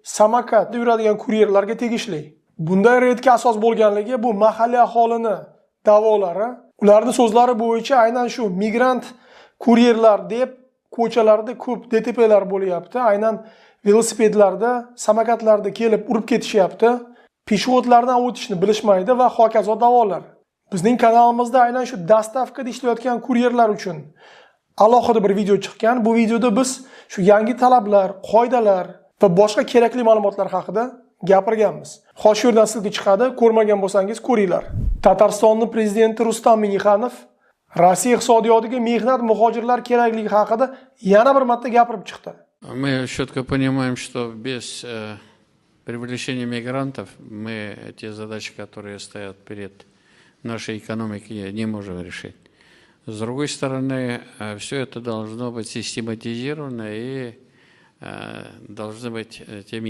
Samarqandda yuradigan kuryerlarga tegishli. Bunday reydga asos bo'lganligi bu mahalliy aholini da'volari. Ularning so'zlari bo'yicha aynan shu migrant kuryerlar deb ko'chalarda ko'p DTP'lar bo'lyapti. Aynan velosipedlarda, samokatlarda kelib urib ketishyapti. Peshxodlardan o'tishni bilishmaydi va hokazo da'volar. Bizning kanalimizda aynan shu dastavkada ishlayotgan kuryerlar uchun alohida bir video chiqqan. Bu videoda biz shu yangi talablar, qoidalar va boshqa kerakli ma'lumotlar haqida gapirganmiz. Xo'sh, shu yerdan silka chiqadi, ko'rmagan bo'lsangiz ko'ringlar. Tataristonning prezidenti Rustam Minnixanov Rossiya iqtisodiyotiga mehnat muhojirlar kerakligi haqida yana bir marta gapirib chiqdi. Мы четко понимаем, что без привлечения мигрантов мы те задачи, которые стоят перед нашей экономикой, не можем решить. С другой стороны, все это должно быть систематизировано и должны быть теми